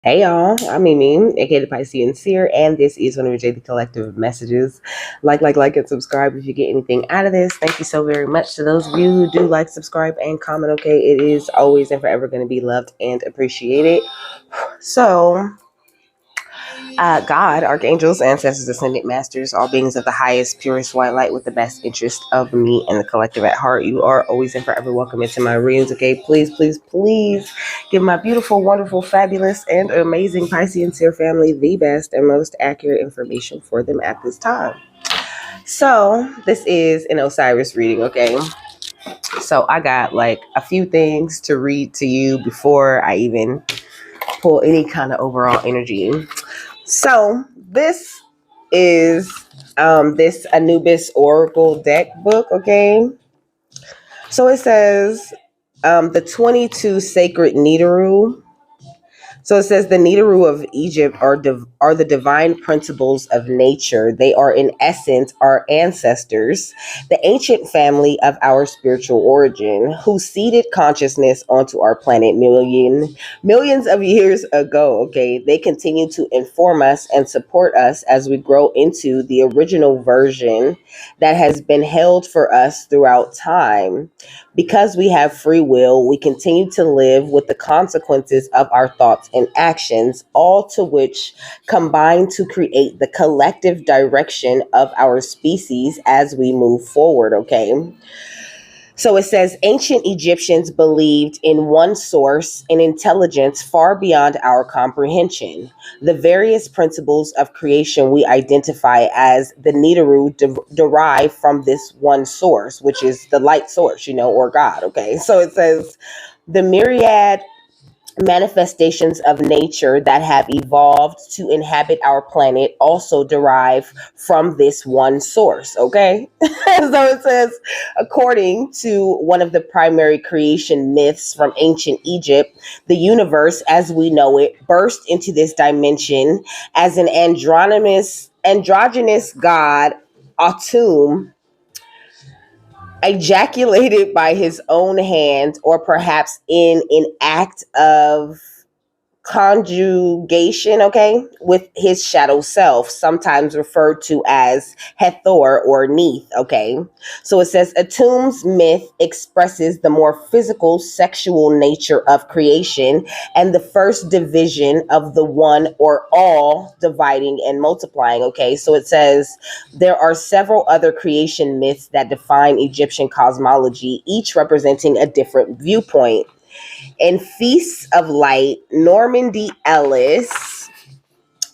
Hey y'all, I'm Mimi, aka the Piscean Seer, and this is one of your daily collective messages. Like, and subscribe if you get anything out of this. Thank you so very much to those of you who do like, subscribe, and comment. Okay, it is always and forever going to be loved and appreciated. So, God, archangels, ancestors, ascended masters, all beings of the highest, purest white light with the best interest of me and the collective at heart. You are always and forever welcome into my readings. Okay, please give my beautiful, wonderful, fabulous, and amazing Piscean Seer family the best and most accurate information for them at this time. So, this is an Osiris reading, okay? So, I got like a few things to read to you before I even pull any kind of overall energy. So this is this Anubis Oracle deck book, okay? So it says the 22 sacred neteru. So it says the neteru of Egypt are the divine principles of nature. They are in essence our ancestors, the ancient family of our spiritual origin, who seeded consciousness onto our planet millions of years ago. Okay, they continue to inform us and support us as we grow into the original version that has been held for us throughout time. Because we have free will, we continue to live with the consequences of our thoughts and actions, all to which combine to create the collective direction of our species as we move forward, okay? So it says ancient Egyptians believed in one source, an intelligence far beyond our comprehension. The various principles of creation we identify as the neteru derive from this one source, which is the light source, or God. Okay. So it says the myriad manifestations of nature that have evolved to inhabit our planet also derive from this one source, okay? So it says, according to one of the primary creation myths from ancient Egypt, the universe as we know it burst into this dimension as an androgynous god, Atum, ejaculated by his own hand or perhaps in an act of conjugation, okay, with his shadow self, sometimes referred to as Hathor or Neith, okay. So it says Atum's myth expresses the more physical, sexual nature of creation and the first division of the one or all dividing and multiplying, okay. So it says there are several other creation myths that define Egyptian cosmology, each representing a different viewpoint. In Feasts of Light, Norman D. Ellis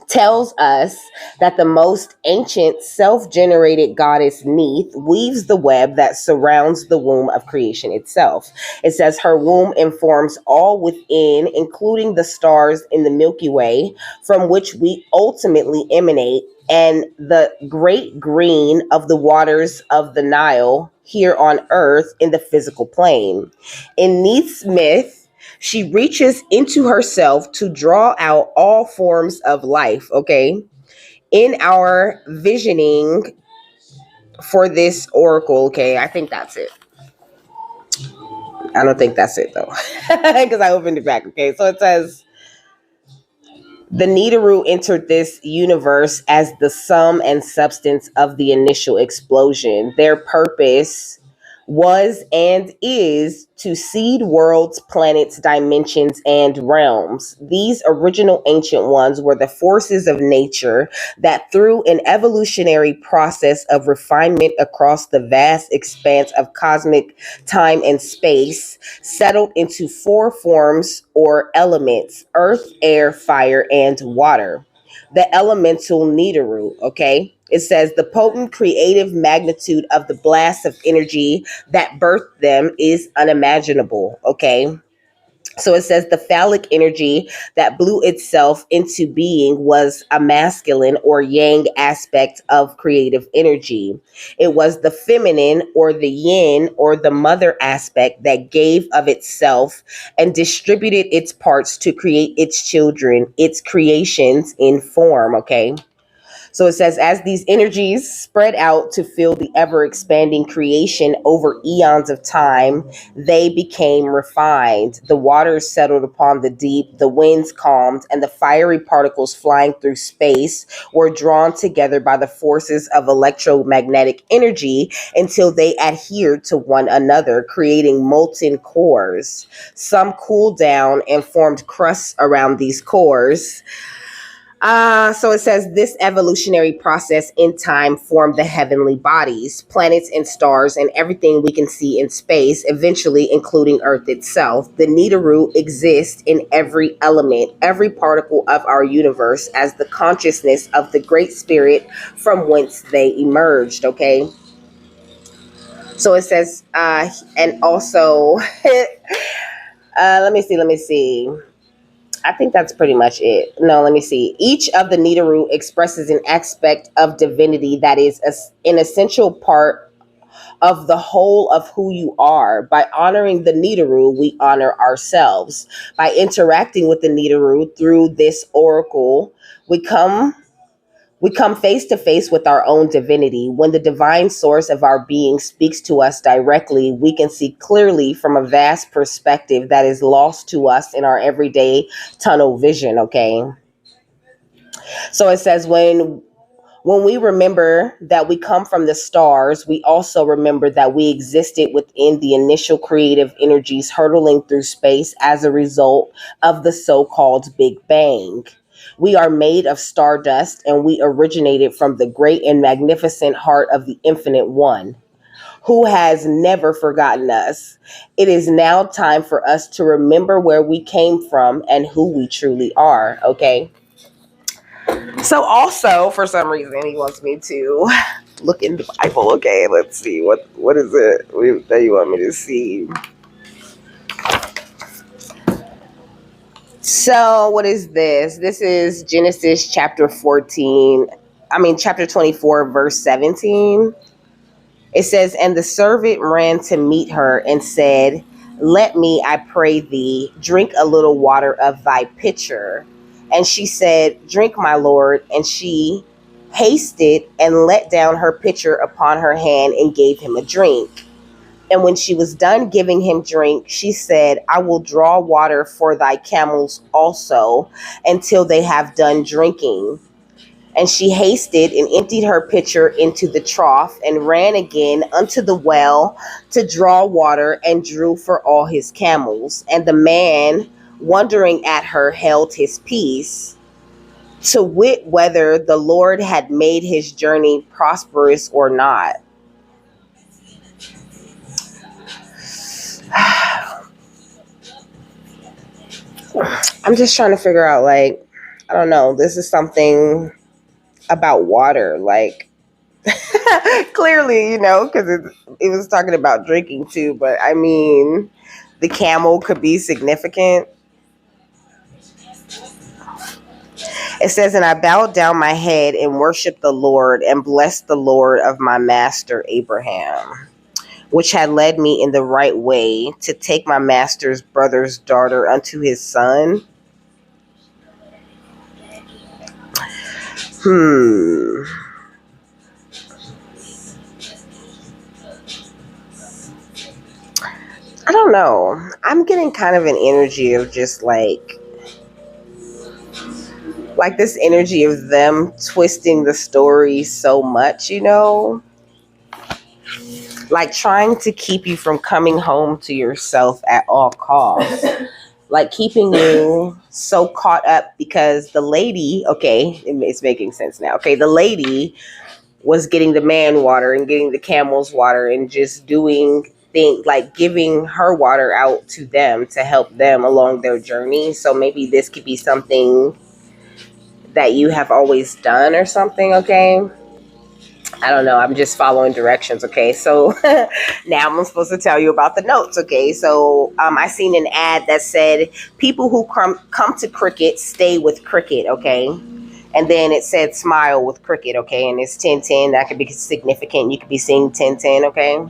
tells us that the most ancient self-generated goddess Neith weaves the web that surrounds the womb of creation itself. It says her womb informs all within, including the stars in the Milky Way, from which we ultimately emanate, and the great green of the waters of the Nile here on earth in the physical plane. In Neith's myth, she reaches into herself to draw out all forms of life, okay? In our visioning for this oracle, okay, I think that's it. I don't think that's it though, because I opened it back, okay? So it says, the neteru entered this universe as the sum and substance of the initial explosion. Their purpose was and is to seed worlds, planets, dimensions, and realms. These original ancient ones were the forces of nature that, through an evolutionary process of refinement across the vast expanse of cosmic time and space, settled into four forms or elements: earth, air, fire, and water. The elemental neteru, okay? It says the potent creative magnitude of the blast of energy that birthed them is unimaginable, okay? So it says the phallic energy that blew itself into being was a masculine or yang aspect of creative energy. It was the feminine or the yin or the mother aspect that gave of itself and distributed its parts to create its children, its creations in form, okay? So it says, as these energies spread out to fill the ever expanding creation over eons of time, they became refined. The waters settled upon the deep, the winds calmed, and the fiery particles flying through space were drawn together by the forces of electromagnetic energy until they adhered to one another, creating molten cores. Some cooled down and formed crusts around these cores. So it says this evolutionary process in time formed the heavenly bodies, planets and stars, and everything we can see in space, eventually including Earth itself. The neteru exists in every element, every particle of our universe as the consciousness of the Great Spirit from whence they emerged, okay? So it says, and also, let me see. I think that's pretty much it. No, let me see. Each of the neteru expresses an aspect of divinity that is an essential part of the whole of who you are. By honoring the neteru, we honor ourselves. By interacting with the neteru through this oracle, we come face to face with our own divinity. When the divine source of our being speaks to us directly, we can see clearly from a vast perspective that is lost to us in our everyday tunnel vision, okay? So it says when we remember that we come from the stars, we also remember that we existed within the initial creative energies hurtling through space as a result of the so-called Big Bang. We are made of stardust, and we originated from the great and magnificent heart of the Infinite One, who has never forgotten us. It is now time for us to remember where we came from and who we truly are, okay? So also, for some reason, he wants me to look in the Bible. Okay, let's see. What is it that you want me to see? So what is this? This is Genesis chapter 24, verse 17. It says, and the servant ran to meet her and said, let me, I pray thee, drink a little water of thy pitcher. And she said, drink, my lord. And she hasted and let down her pitcher upon her hand and gave him a drink. And when she was done giving him drink, she said, I will draw water for thy camels also until they have done drinking. And she hasted and emptied her pitcher into the trough and ran again unto the well to draw water and drew for all his camels. And the man, wondering at her, held his peace, to wit whether the Lord had made his journey prosperous or not. I'm just trying to figure out, like, I don't know, this is something about water, like, clearly, you know, because it was talking about drinking too, but I mean, the camel could be significant. It says, and I bowed down my head and worshiped the Lord and blessed the Lord of my master Abraham, which had led me in the right way to take my master's brother's daughter unto his son. I don't know. I'm getting kind of an energy of just like this energy of them twisting the story so much, you know? Like trying to keep you from coming home to yourself at all costs. Like keeping you so caught up because the lady, okay, it's making sense now. Okay, the lady was getting the man water and getting the camels water and just doing things like giving her water out to them to help them along their journey. So maybe this could be something that you have always done or something, okay? I don't know. I'm just following directions, okay? So now I'm supposed to tell you about the notes, okay? So I seen an ad that said, people who come to cricket stay with cricket, okay? And then it said smile with cricket, okay? And it's 10-10. That could be significant. You could be seeing 10-10, okay?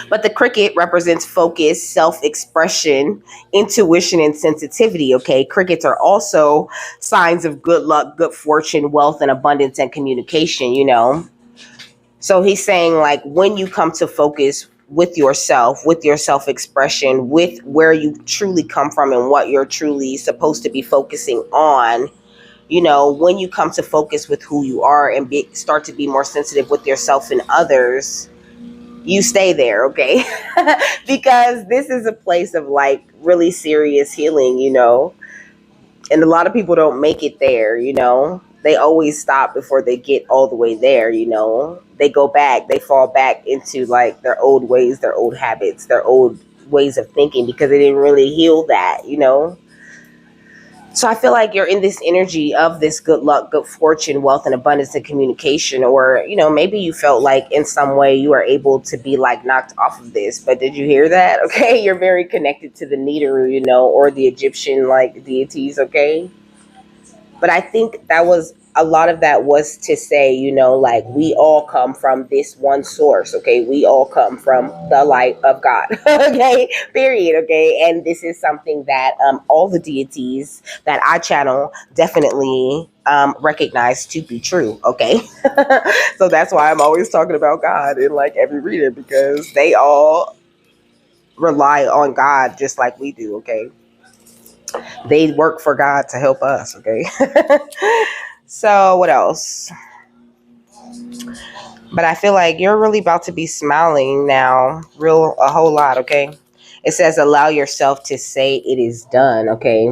But the cricket represents focus, self-expression, intuition, and sensitivity. Okay, crickets are also signs of good luck, good fortune, wealth, and abundance and communication. So he's saying, like, when you come to focus with yourself, with your self-expression, with where you truly come from and what you're truly supposed to be focusing on, when you come to focus with who you are and start to be more sensitive with yourself and others, you stay there, okay? Because this is a place of like really serious healing, and a lot of people don't make it there. They always stop before they get all the way there. They go back, they fall back into like their old ways, their old habits, their old ways of thinking, because they didn't really heal that. So I feel like you're in this energy of this good luck, good fortune, wealth, and abundance and communication. Or, maybe you felt like in some way you were able to be like knocked off of this. But did you hear that? Okay, you're very connected to the neteru, or the Egyptian like deities, okay? But I think that was a lot of that was to say, like we all come from this one source, okay? We all come from the light of God, okay? Period, okay? And this is something that all the deities that I channel definitely recognize to be true, okay? So that's why I'm always talking about God in like every reading, because they all rely on God just like we do, okay? They work for God to help us, okay? So what else? But I feel like you're really about to be smiling now, a whole lot, okay? It says allow yourself to say it is done, okay?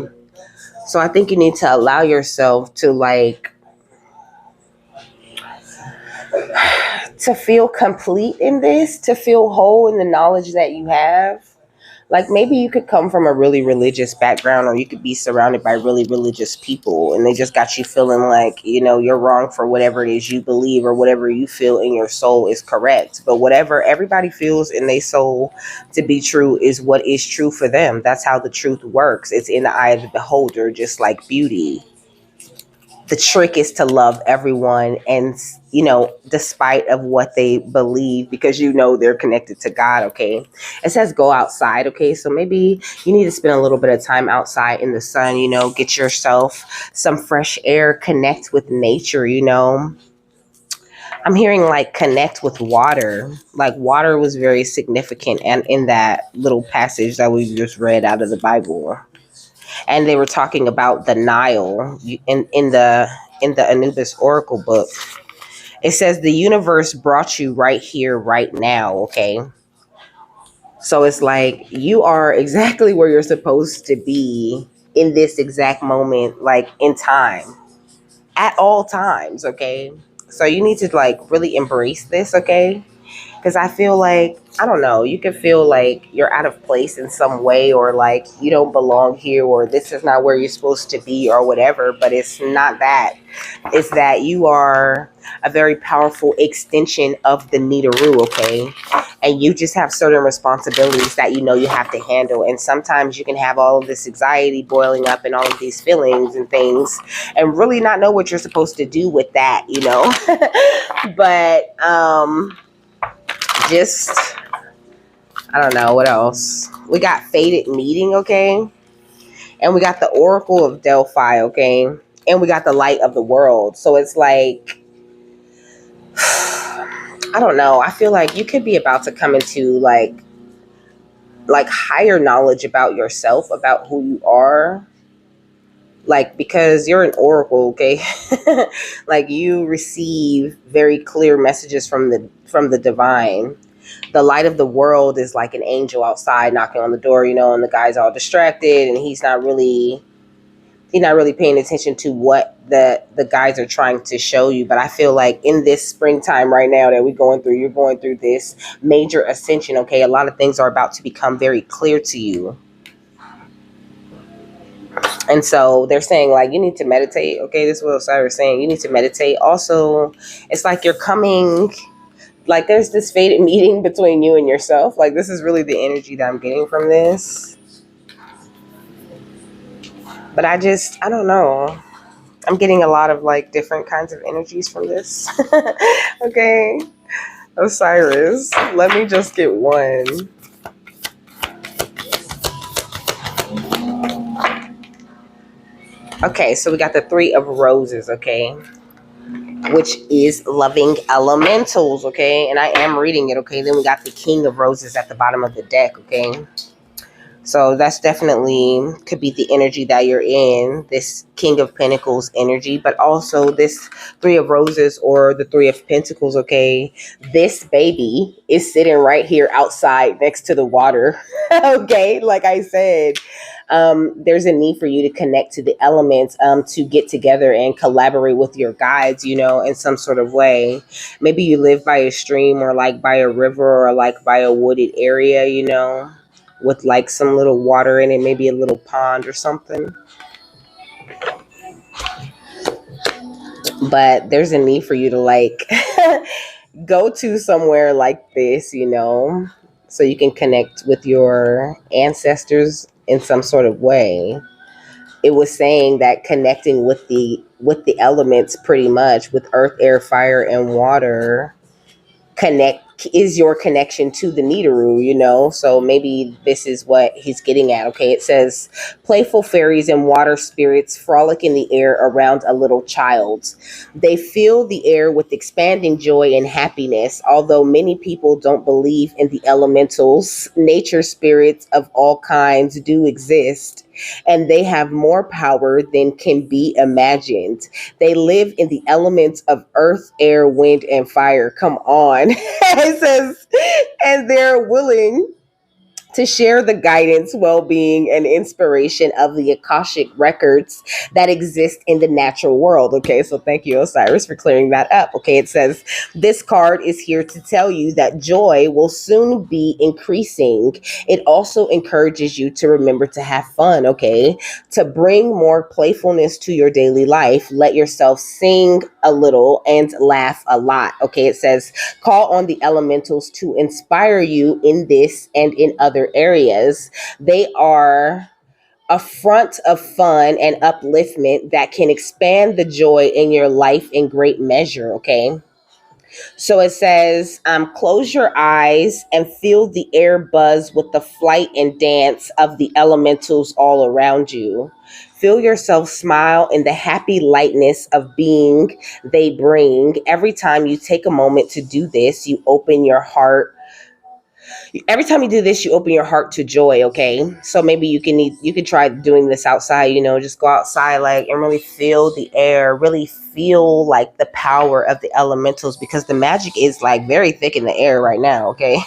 So I think you need to allow yourself to like to feel complete in this, to feel whole in the knowledge that you have. Like maybe you could come from a really religious background, or you could be surrounded by really religious people and they just got you feeling like, you're wrong for whatever it is you believe or whatever you feel in your soul is correct. But whatever everybody feels in their soul to be true is what is true for them. That's how the truth works. It's in the eye of the beholder, just like beauty. The trick is to love everyone, and despite of what they believe, because they're connected to God, okay? It says go outside, okay? So maybe you need to spend a little bit of time outside in the sun, get yourself some fresh air, connect with nature. I'm hearing like connect with water. Like water was very significant and in that little passage that we just read out of the Bible. And they were talking about the Nile in the Anubis Oracle book. It says the universe brought you right here, right now, okay? So it's like you are exactly where you're supposed to be in this exact moment, like in time, at all times, okay? So you need to like really embrace this, okay? Because I feel like, I don't know, you can feel like you're out of place in some way, or like you don't belong here, or this is not where you're supposed to be, or whatever. But it's not that. It's that you are a very powerful extension of the neteru, okay? And you just have certain responsibilities that you have to handle. And sometimes you can have all of this anxiety boiling up and all of these feelings and things and really not know what you're supposed to do with that, But, just, I don't know what else. We got fated meeting, okay? And we got the Oracle of Delphi, okay? And we got the light of the world. So it's like, I don't know. I feel like you could be about to come into like higher knowledge about yourself, about who you are. Like, because you're an oracle, okay? Like you receive very clear messages from the divine. The light of the world is like an angel outside knocking on the door, and the guy's all distracted and he's not really paying attention to what the guys are trying to show you. But I feel like in this springtime right now that you're going through this major ascension, okay? A lot of things are about to become very clear to you. And so they're saying like you need to meditate, okay? This is what Osiris is saying. You need to meditate. Also, it's like you're coming, like there's this fated meeting between you and yourself. Like this is really the energy that I'm getting from this. But I don't know. I'm getting a lot of like different kinds of energies from this. Okay. Osiris, let me just get one. Okay, so we got the Three of Roses, okay, which is loving elementals, okay, and I am reading it, okay. Then we got the King of Roses at the bottom of the deck, okay. So that's definitely could be the energy that you're in, this King of Pentacles energy, but also this Three of Roses or the Three of Pentacles, okay? This baby is sitting right here outside next to the water, okay? Like I said, there's a need for you to connect to the elements, to get together and collaborate with your guides, you know, in some sort of way. Maybe you live by a stream or like by a river or like by a wooded area, you know, with like some little water in it, maybe a little pond or something. But there's a need for you to like go to somewhere like this, you know, so you can connect with your ancestors in some sort of way. It was saying that connecting with the elements, pretty much with earth, air, fire, and water, connect is your connection to the neteru, you know. So maybe this is what he's getting at, okay. It says playful fairies and water spirits frolic in the air around a little child. They fill the air with expanding joy and happiness. Although many people don't believe in the elementals, nature spirits of all kinds do exist, and they have more power than can be imagined. They live in the elements of earth, air, wind, and fire. Come on. It says, and they're willing to share the guidance, well-being, and inspiration of the Akashic records that exist in the natural world. Okay, so thank you, Osiris, for clearing that up. Okay, it says, this card is here to tell you that joy will soon be increasing. It also encourages you to remember to have fun, okay, to bring more playfulness to your daily life. Let yourself sing a little and laugh a lot. Okay, it says, call on the elementals to inspire you in this and in other areas. They are a front of fun and upliftment that can expand the joy in your life in great measure, okay? So it says, close your eyes and feel the air buzz with the flight and dance of the elementals all around you. Feel yourself smile in the happy lightness of being they bring. Every time you take a moment to do this, you open your heart. Every time you do this, you open your heart to joy, okay? So maybe you can try doing this outside, you know, just go outside like and really feel the air, really feel like the power of the elementals, because the magic is like very thick in the air right now, okay?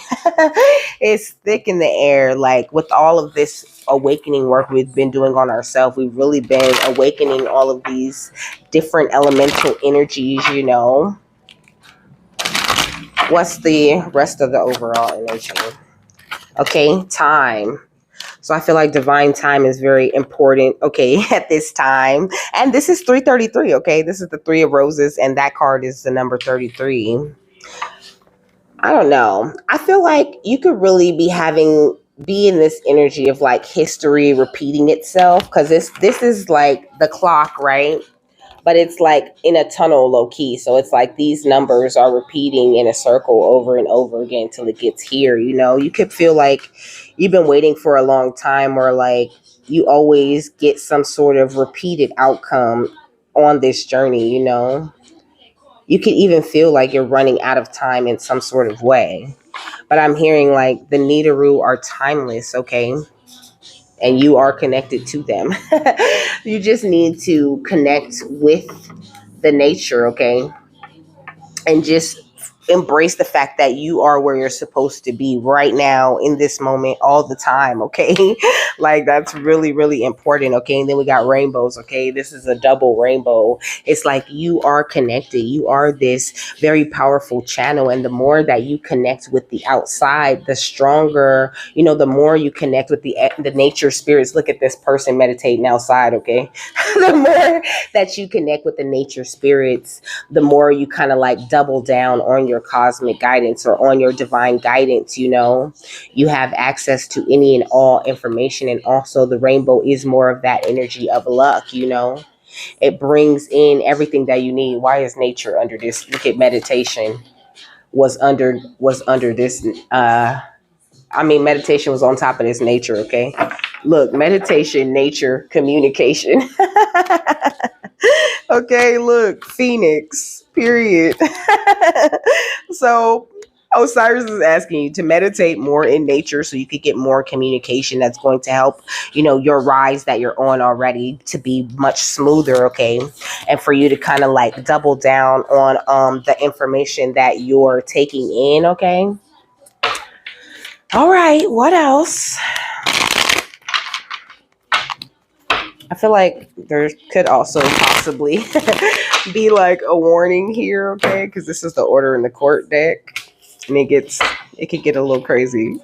It's thick in the air. Like with all of this awakening work we've been doing on ourselves, we've really been awakening all of these different elemental energies, you know. What's the rest of the overall energy? Okay, time. So I feel like divine time is very important, okay, at this time. And this is 333, okay? This is the Three of Roses, and that card is the number 33. I don't know. I feel like you could really be in this energy of like history repeating itself, because this is like the clock, right? But it's like in a tunnel low key. So it's like these numbers are repeating in a circle over and over again till it gets here. You know, you could feel like you've been waiting for a long time, or like you always get some sort of repeated outcome on this journey, you know. You could even feel like you're running out of time in some sort of way. But I'm hearing like the neteru are timeless, okay? And you are connected to them. You just need to connect with the nature, okay? And just embrace the fact that you are where you're supposed to be right now in this moment all the time, okay? Like that's really, really important, okay? And then we got rainbows, okay? This is a double rainbow. It's like you are connected. You are this very powerful channel, and the more that you connect with the outside, the stronger, you know, the more you connect with the nature spirits. Look at this person meditating outside, okay? The more that you connect with the nature spirits, the more you kind of like double down on your cosmic guidance or on your divine guidance, you know. You have access to any and all information, and also the rainbow is more of that energy of luck, you know. It brings in everything that you need. Why is nature under this? Look at meditation. was under this meditation was on top of this nature, okay? Look, meditation, nature, communication. Okay, look, Phoenix, period. So Osiris is asking you to meditate more in nature so you could get more communication that's going to help, your rise that you're on already to be much smoother, okay? And for you to kind of like double down on the information that you're taking in, okay? All right, what else? I feel like there could also possibly be like a warning here, okay? Because this is the Order in the Court deck, and it could get a little crazy.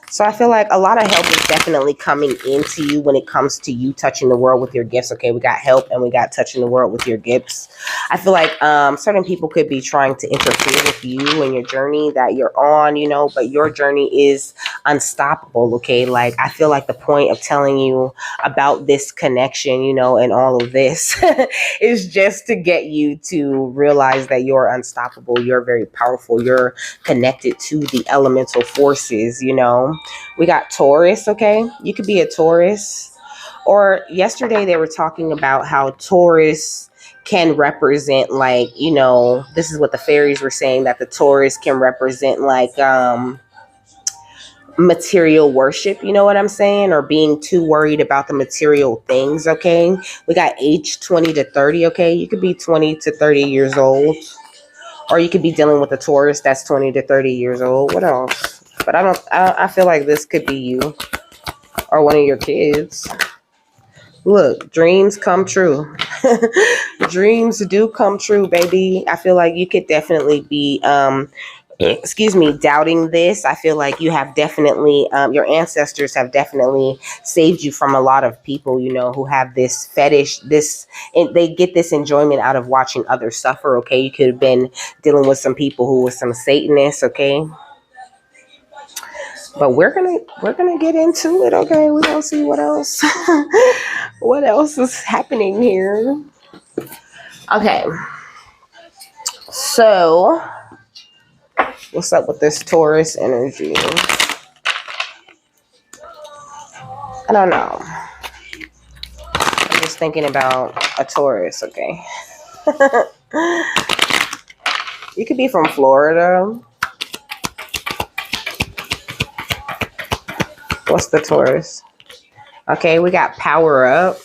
So I feel like a lot of help is definitely coming into you when it comes to you touching the world with your gifts. Okay, we got help and we got touching the world with your gifts. I feel like certain people could be trying to interfere with you and your journey that you're on, but your journey is unstoppable. Okay, like I feel like the point of telling you about this connection, and all of this is just to get you to realize that you're unstoppable. You're very powerful. You're connected to the elemental forces, We got Taurus, okay? You could be a Taurus. Or yesterday they were talking about how Taurus can represent like, this is what the fairies were saying, that the Taurus can represent like material worship, you know what I'm saying? Or being too worried about the material things, okay? We got age 20 to 30, okay? You could be 20 to 30 years old. Or you could be dealing with a Taurus that's 20 to 30 years old. What else? But I feel like this could be you or one of your kids. Look, dreams come true. Dreams do come true, baby. I feel like you could definitely be, doubting this. I feel like you have definitely, your ancestors have definitely saved you from a lot of people, who have this fetish, and they get this enjoyment out of watching others suffer, okay? You could have been dealing with some people who were some Satanists, okay? But we're gonna get into it, okay? We're gonna see what else what else is happening here. Okay. So what's up with this Taurus energy? I don't know. I'm just thinking about a Taurus, okay? You could be from Florida. What's the Taurus? Okay, we got power up.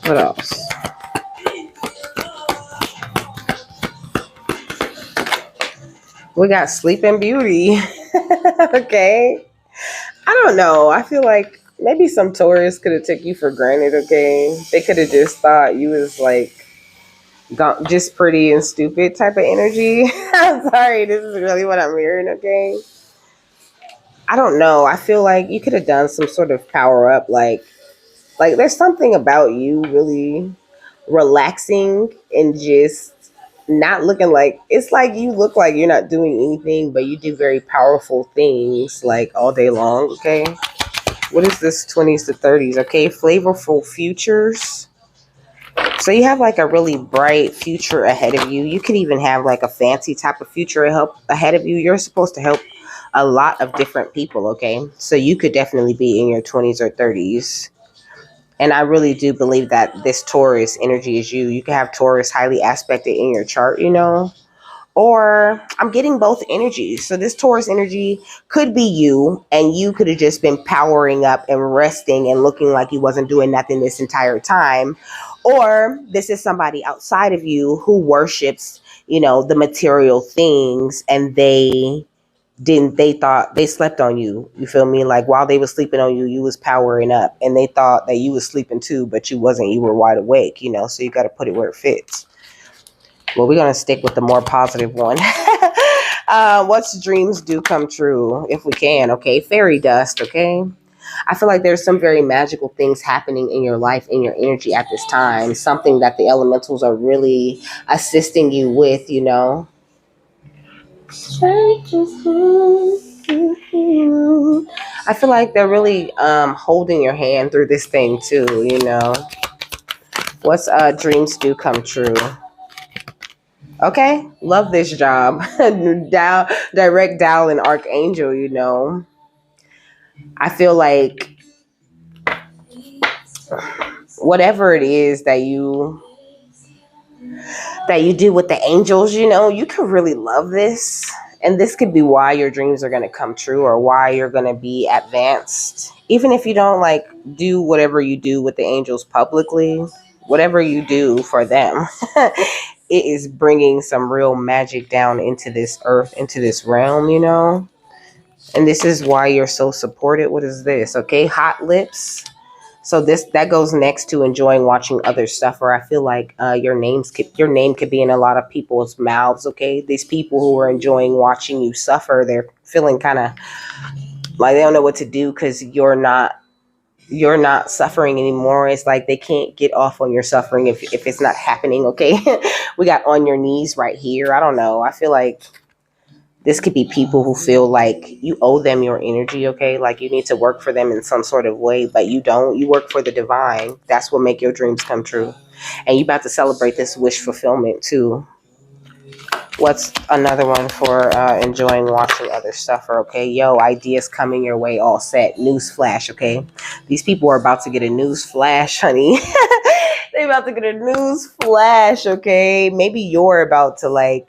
What else? We got Sleeping Beauty. Okay. I don't know. I feel like maybe some Taurus could have took you for granted, okay? They could have just thought you was like just pretty and stupid type of energy. I'm sorry, this is really what I'm hearing, okay? I don't know. I feel like you could have done some sort of power up, like there's something about you really relaxing and just not looking like, it's like you look like you're not doing anything, but you do very powerful things like all day long, okay? What is this 20s to 30s, okay? Flavorful futures. So you have like a really bright future ahead of you. You could even have like a fancy type of future ahead of you. You're supposed to help a lot of different people, okay? So you could definitely be in your 20s or 30s. And I really do believe that this Taurus energy is you. You can have Taurus highly aspected in your chart, Or I'm getting both energies. So this Taurus energy could be you, and you could have just been powering up and resting and looking like you wasn't doing nothing this entire time. Or this is somebody outside of you who worships, the material things, and they thought they slept on you. You feel me? Like while they was sleeping on you, you was powering up, and they thought that you was sleeping too, but you wasn't. You were wide awake, so you got to put it where it fits. Well, we're going to stick with the more positive one. What's dreams do come true if we can, okay? Fairy dust, okay? I feel like there's some very magical things happening in your life, in your energy at this time. Something that the elementals are really assisting you with, I I feel like they're really holding your hand through this thing too, you know. What's dreams do come true? Okay, love this job. Direct Dal and Archangel, you know. I feel like whatever it is that you do with the angels, you know, you can really love this. And this could be why your dreams are going to come true or why you're going to be advanced. Even if you don't like do whatever you do with the angels publicly, whatever you do for them, it is bringing some real magic down into this earth, into this realm, you know. And this is why you're so supported. What is this? Okay, hot lips. So that goes next to enjoying watching others suffer. I feel like your name could be in a lot of people's mouths. Okay, these people who are enjoying watching you suffer, they're feeling kind of like they don't know what to do because you're not suffering anymore. It's like they can't get off on your suffering if it's not happening. Okay, we got on your knees right here. I don't know. I feel like this could be people who feel like you owe them your energy, okay? Like you need to work for them in some sort of way, but you don't. You work for the divine. That's what make your dreams come true. And you about to celebrate this wish fulfillment too. What's another one for enjoying watching others suffer, okay? Yo, ideas coming your way all set. News flash, okay? These people are about to get a news flash, honey. They about to get a news flash, okay? Maybe you're about to like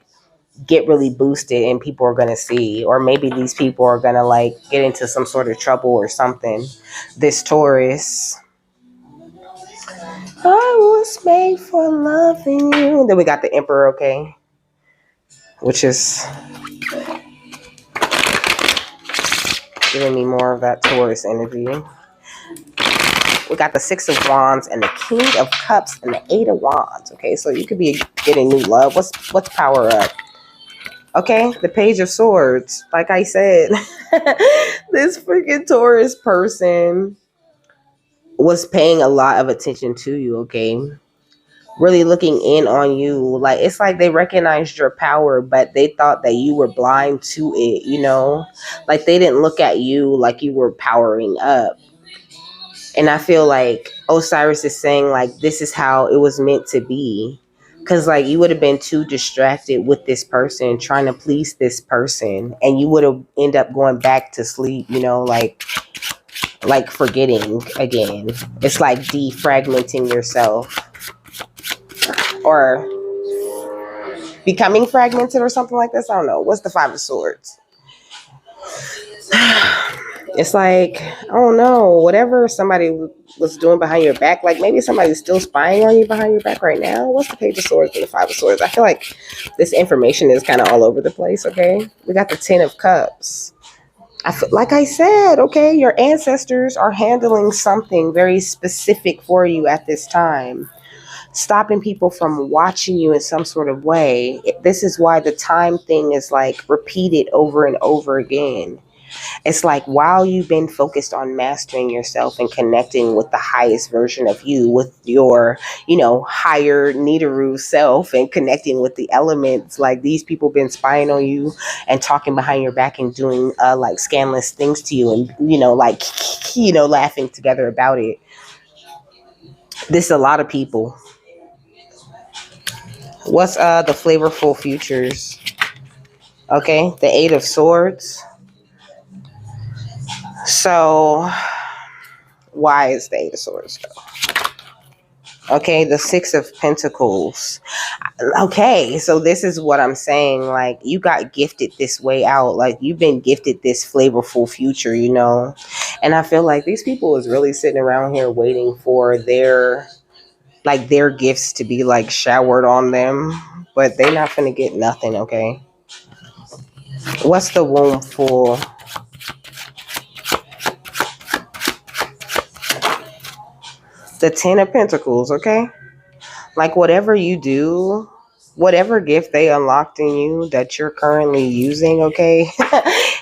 get really boosted and people are going to see, or maybe these people are going to like get into some sort of trouble or something. This Taurus, I was made for loving you. Then we got the Emperor, okay, which is giving me more of that Taurus energy. We got the Six of Wands and the King of Cups and the Eight of Wands, okay? So you could be getting new love. What's power up? Okay, the Page of Swords. Like I said, this freaking Taurus person was paying a lot of attention to you, okay? Really looking in on you. Like, it's like they recognized your power, but they thought that you were blind to it, you know? Like, they didn't look at you like you were powering up. And I feel like Osiris is saying, like, this is how it was meant to be. Because, like, you would have been too distracted with this person, trying to please this person. And you would have ended up going back to sleep, you know, like forgetting again. It's like defragmenting yourself. Or becoming fragmented or something like this. I don't know. What's the Five of Swords? It's like, I don't know, whatever somebody was doing behind your back, like maybe somebody's still spying on you behind your back right now. What's the Page of Swords and the Five of Swords? I feel like this information is kind of all over the place, okay? We got the Ten of Cups. Like I said, okay, your ancestors are handling something very specific for you at this time, stopping people from watching you in some sort of way. This is why the time thing is like repeated over and over again. It's like while you've been focused on mastering yourself and connecting with the highest version of you, with your, you know, higher neteru self and connecting with the elements, like these people been spying on you and talking behind your back and doing like scandalous things to you and, you know, like, you know, laughing together about it. This is a lot of people. What's the flavorful futures? Okay, the Eight of Swords. So, why is the Eight of Swords though? Okay, the Six of Pentacles. Okay, so this is what I'm saying. Like, you got gifted this way out. Like, you've been gifted this flavorful future, you know? And I feel like these people is really sitting around here waiting for their gifts to be, like, showered on them. But they're not finna get nothing, okay? What's the womb full? The Ten of Pentacles, okay? Like whatever you do, whatever gift they unlocked in you that you're currently using, okay?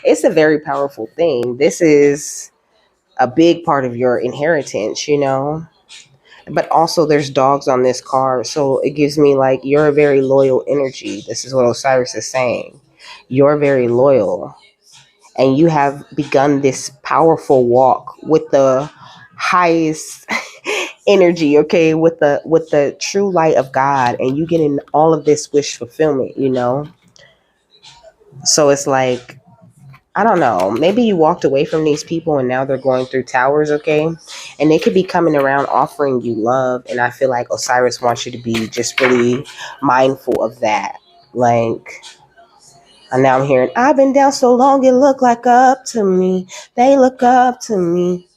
It's a very powerful thing. This is a big part of your inheritance, you know? But also there's dogs on this card. So it gives me like you're a very loyal energy. This is what Osiris is saying. You're very loyal. and you have begun this powerful walk with the highest energy, okay, with the true light of God, and you get in all of this wish fulfillment, you know. So it's like, I don't know, maybe you walked away from these people and now they're going through towers, okay? And they could be coming around offering you love. And I feel like Osiris wants you to be just really mindful of that. Like, and now I'm hearing, I've been down so long, it look like up to me. They look up to me.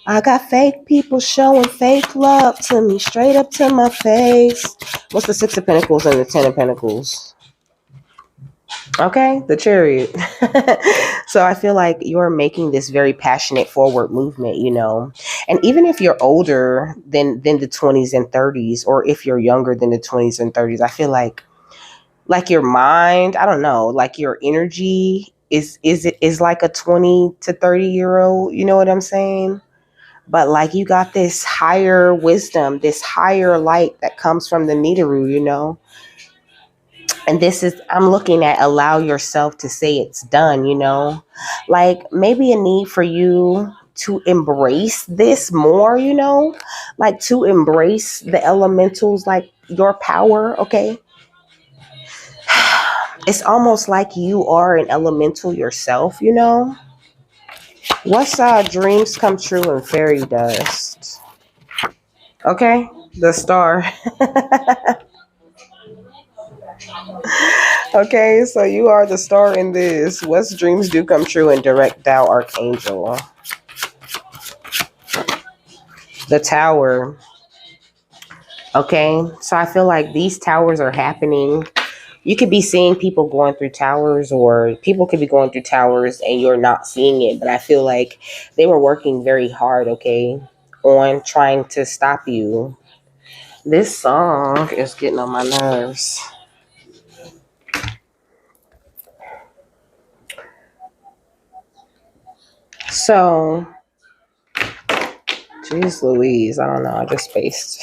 I got fake people showing fake love to me, straight up to my face. What's the Six of Pentacles and the Ten of Pentacles? Okay, the Chariot. So I feel like you're making this very passionate forward movement, you know. And even if you're older than the 20s and 30s, or if you're younger than the 20s and 30s, I feel like your mind, I don't know, like your energy is like a 20 to 30-year-old, you know what I'm saying? But like you got this higher wisdom, this higher light that comes from the neteru, you know. And this is, I'm looking at allow yourself to say it's done, you know, like maybe a need for you to embrace this more, you know, like to embrace the elementals, like your power. Okay. It's almost like you are an elemental yourself, you know. What's dreams come true and fairy dust? Okay. The star. Okay, so you are the star in this. What's dreams do come true and direct thou archangel? The tower. Okay, so I feel like these towers are happening. You could be seeing people going through towers, or people could be going through towers and you're not seeing it. But I feel like they were working very hard, okay, on trying to stop you. This song is getting on my nerves. So, jeez Louise, I don't know, I just spaced.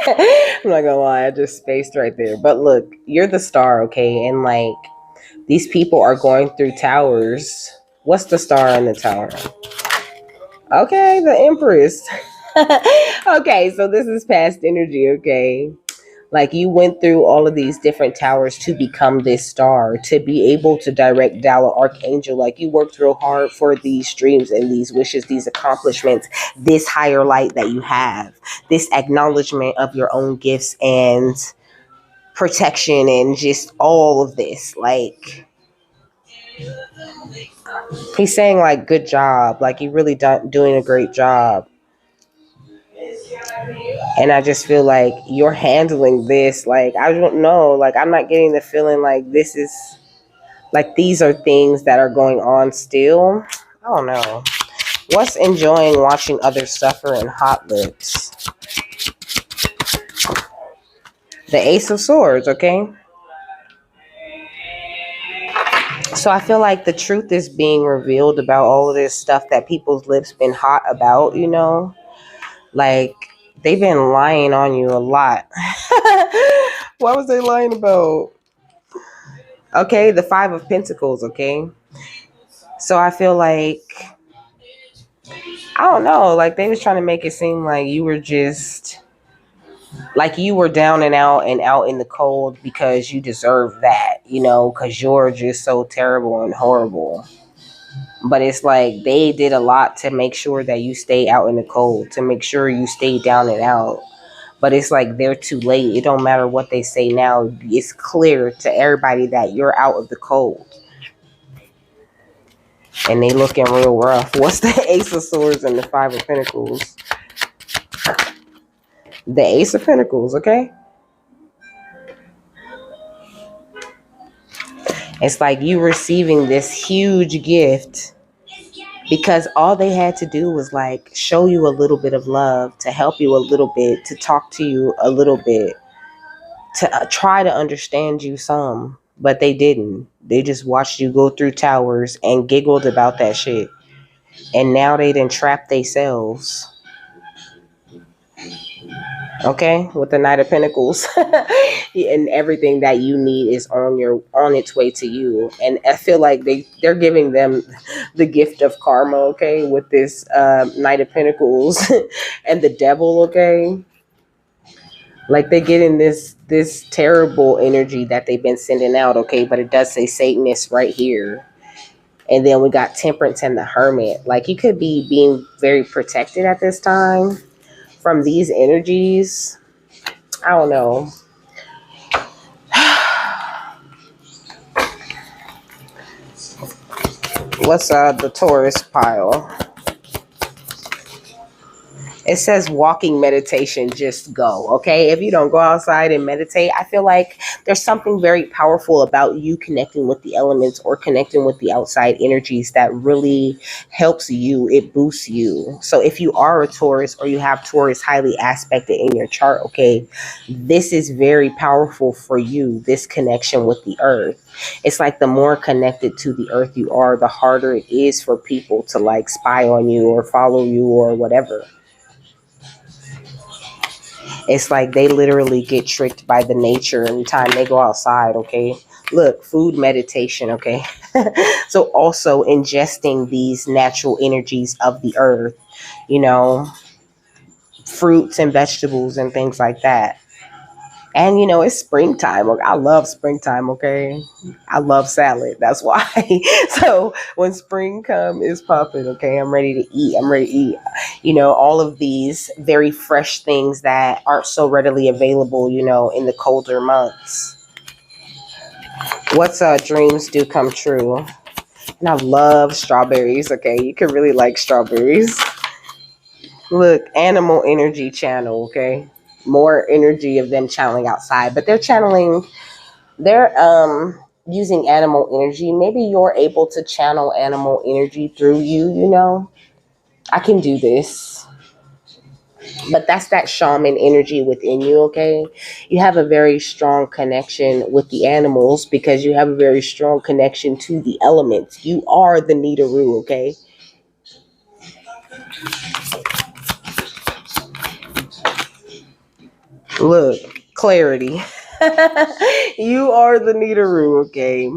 I'm not gonna lie, I just spaced right there. But look, you're the star, okay? And like, these people are going through towers. What's the star in the tower? Okay, the Empress. Okay, so this is past energy, okay? Like you went through all of these different towers to become this star, to be able to direct Dalla Archangel. Like you worked real hard for these dreams and these wishes, these accomplishments, this higher light that you have, this acknowledgement of your own gifts and protection and just all of this. Like he's saying like, good job. Like you really doing a great job. And I just feel like you're handling this. Like, I don't know. Like, I'm not getting the feeling like this is, like, these are things that are going on still. I don't know. What's enjoying watching others suffer in hot lips? The Ace of Swords, okay? So I feel like the truth is being revealed about all of this stuff that people's lips been hot about, you know? Like, they've been lying on you a lot. What was they lying about? Okay, the Five of Pentacles, okay? So I feel like, I don't know, like they was trying to make it seem like you were just, like you were down and out in the cold because you deserve that, you know, because you're just so terrible and horrible. But it's like they did a lot to make sure that you stay out in the cold, to make sure you stay down and out. But it's like they're too late. It don't matter what they say now. It's clear to everybody that you're out of the cold. And they looking real rough. What's the Ace of Swords and the Five of Pentacles? The Ace of Pentacles, okay? It's like you receiving this huge gift because all they had to do was like show you a little bit of love, to help you a little bit, to talk to you a little bit, to try to understand you some. But they didn't. They just watched you go through towers and giggled about that shit. And now they done trapped themselves. Okay, with the Knight of Pentacles. And everything that you need is on its way to you. And I feel like they're giving them the gift of karma, okay, with this Knight of Pentacles and the devil, okay. Like they're getting this terrible energy that they've been sending out, okay, but it does say Satanist right here. And then we got Temperance and the Hermit. Like you could be being very protected at this time from these energies. I don't know. What's the Taurus pile? It says walking meditation, just go. Okay. If you don't go outside and meditate, I feel like there's something very powerful about you connecting with the elements or connecting with the outside energies that really helps you. It boosts you. So if you are a Taurus or you have Taurus highly aspected in your chart, okay, this is very powerful for you. This connection with the earth. It's like the more connected to the earth you are, the harder it is for people to like spy on you or follow you or whatever. It's like they literally get tricked by the nature every time they go outside, okay? Look, food meditation, okay? So also ingesting these natural energies of the earth, you know, fruits and vegetables and things like that. And you know, it's springtime. I love springtime, okay? I love salad. That's why. So when spring come is popping, okay, I'm ready to eat. I'm ready to eat, you know, all of these very fresh things that aren't so readily available, you know, in the colder months. What's dreams do come true? And I love strawberries, okay? You can really like strawberries. Look, animal energy channel, okay? More energy of them channeling outside, but they're using animal energy. Maybe you're able to channel animal energy through you, you know. I can do this. But that's that shaman energy within you, okay? You have a very strong connection with the animals because you have a very strong connection to the elements. You are the neteru, okay? Look, clarity. You are the neteru, okay?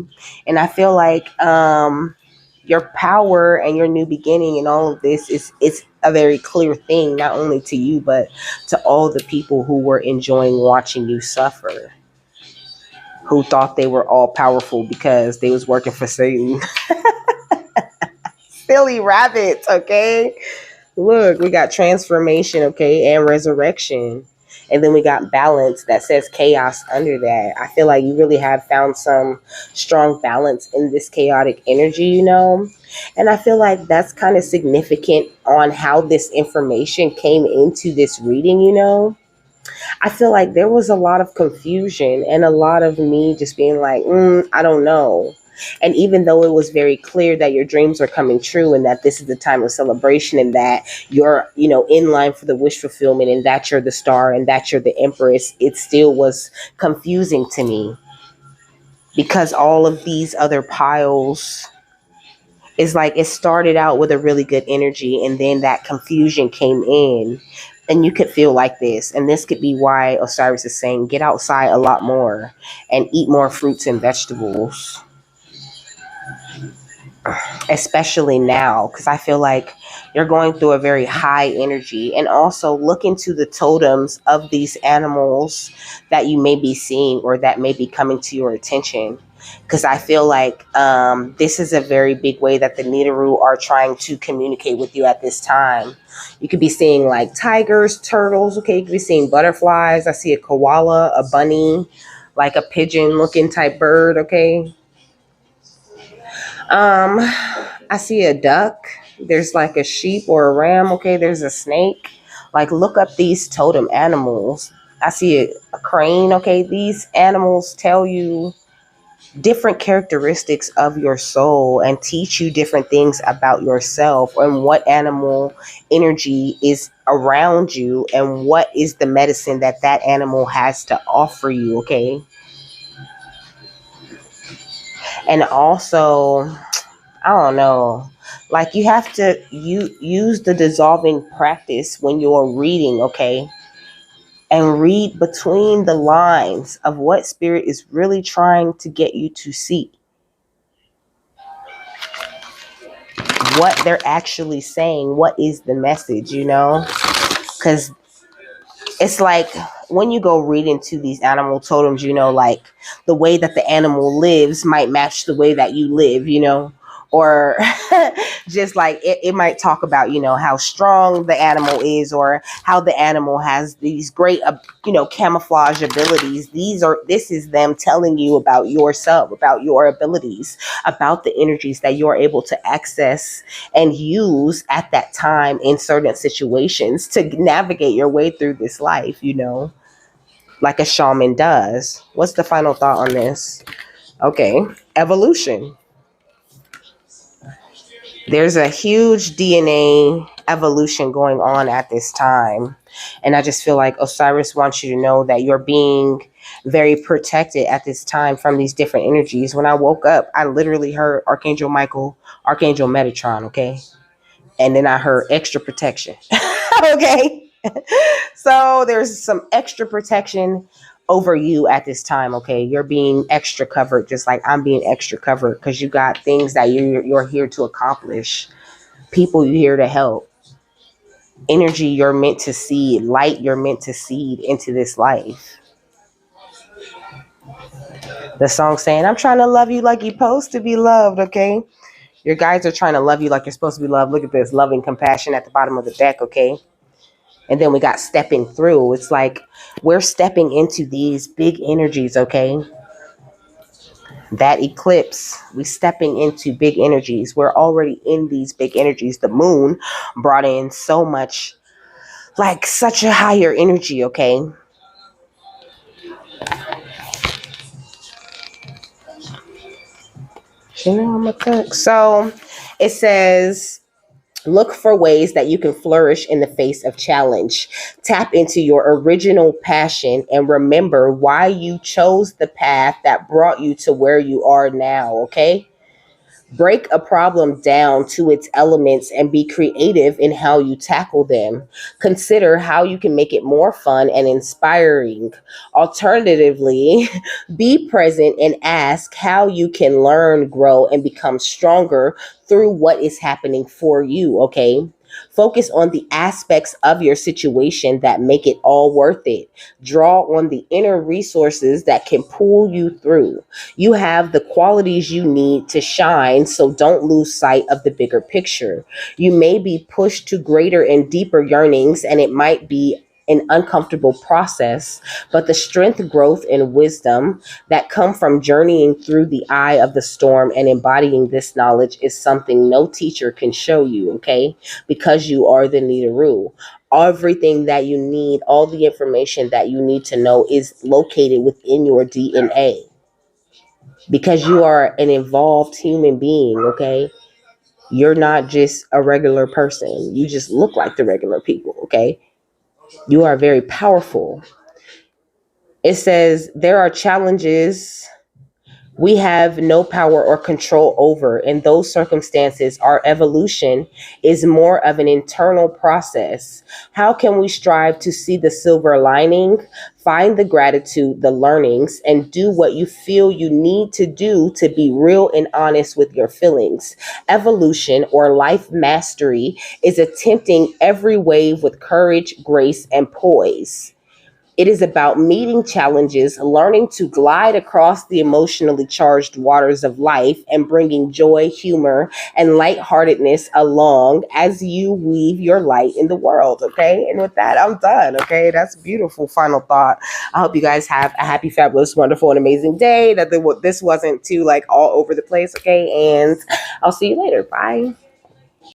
And I feel like your power and your new beginning and all of this is it's a very clear thing, not only to you but to all the people who were enjoying watching you suffer, who thought they were all powerful because they was working for Satan. Silly rabbits, okay? Look, we got transformation, okay, and resurrection. And then we got balance that says chaos under that. I feel like you really have found some strong balance in this chaotic energy, you know? And I feel like that's kind of significant on how this information came into this reading, you know? I feel like there was a lot of confusion and a lot of me just being like, I don't know. And even though it was very clear that your dreams are coming true and that this is the time of celebration and that you're, you know, in line for the wish fulfillment and that you're the star and that you're the empress, it still was confusing to me because all of these other piles is like it started out with a really good energy and then that confusion came in and you could feel like this. And this could be why Osiris is saying get outside a lot more and eat more fruits and vegetables, especially now, because I feel like you're going through a very high energy. And also look into the totems of these animals that you may be seeing or that may be coming to your attention, because I feel like this is a very big way that the neteru are trying to communicate with you at this time. You could be seeing like tigers, turtles, okay, you could be seeing butterflies. I see a koala, a bunny, like a pigeon looking type bird, okay. I see a duck. There's like a sheep or a ram. Okay, there's a snake. Like, look up these totem animals. I see a crane. Okay, these animals tell you different characteristics of your soul and teach you different things about yourself and what animal energy is around you and what is the medicine that that animal has to offer you. Okay, and also, I don't know. Like you have to use the dissolving practice when you're reading, okay? and read between the lines of what spirit is really trying to get you to see. What they're actually saying, what is the message, you know? Because it's like when you go read into these animal totems, you know, like the way that the animal lives might match the way that you live, you know, or just like it might talk about, you know, how strong the animal is or how the animal has these great, you know, camouflage abilities. This is them telling you about yourself, about your abilities, about the energies that you're able to access and use at that time in certain situations to navigate your way through this life, you know, like a shaman does. What's the final thought on this? Okay, evolution. There's a huge DNA evolution going on at this time. And I just feel like Osiris wants you to know that you're being very protected at this time from these different energies. When I woke up, I literally heard Archangel Michael, Archangel Metatron, okay? And then I heard extra protection. Okay. So there's some extra protection over you at this time. Okay. You're being extra covered, just like I'm being extra covered, because you got things that you're here to accomplish, people you're here to help, energy you're meant to seed, light you're meant to seed into this life. The song saying, I'm trying to love you like you're supposed to be loved. Okay. Your guides are trying to love you like you're supposed to be loved. Look at this loving compassion at the bottom of the deck. Okay. And then we got stepping through. It's like we're stepping into these big energies, okay? That eclipse, we stepping into big energies. We're already in these big energies. The moon brought in so much, like such a higher energy, okay? So it says, look for ways that you can flourish in the face of challenge. Tap into your original passion and remember why you chose the path that brought you to where you are now, okay? Break a problem down to its elements and be creative in how you tackle them. Consider how you can make it more fun and inspiring. Alternatively, be present and ask how you can learn, grow, and become stronger through what is happening for you, okay? Focus on the aspects of your situation that make it all worth it. Draw on the inner resources that can pull you through. You have the qualities you need to shine, so don't lose sight of the bigger picture. You may be pushed to greater and deeper yearnings, and it might be an uncomfortable process, but the strength, growth, and wisdom that come from journeying through the eye of the storm and embodying this knowledge is something no teacher can show you, okay? Because you are the neteru. Everything that you need, all the information that you need to know is located within your DNA. Because you are an evolved human being, okay? You're not just a regular person. You just look like the regular people, okay? You are very powerful. It says there are challenges we have no power or control over. In those circumstances, our evolution is more of an internal process. How can we strive to see the silver lining, find the gratitude, the learnings, and do what you feel you need to do to be real and honest with your feelings? Evolution or life mastery is attempting every wave with courage, grace, and poise. It is about meeting challenges, learning to glide across the emotionally charged waters of life, and bringing joy, humor, and lightheartedness along as you weave your light in the world. Okay. And with that, I'm done. Okay. That's beautiful final thought. I hope you guys have a happy, fabulous, wonderful, and amazing day. That this wasn't too like all over the place. Okay. And I'll see you later. Bye.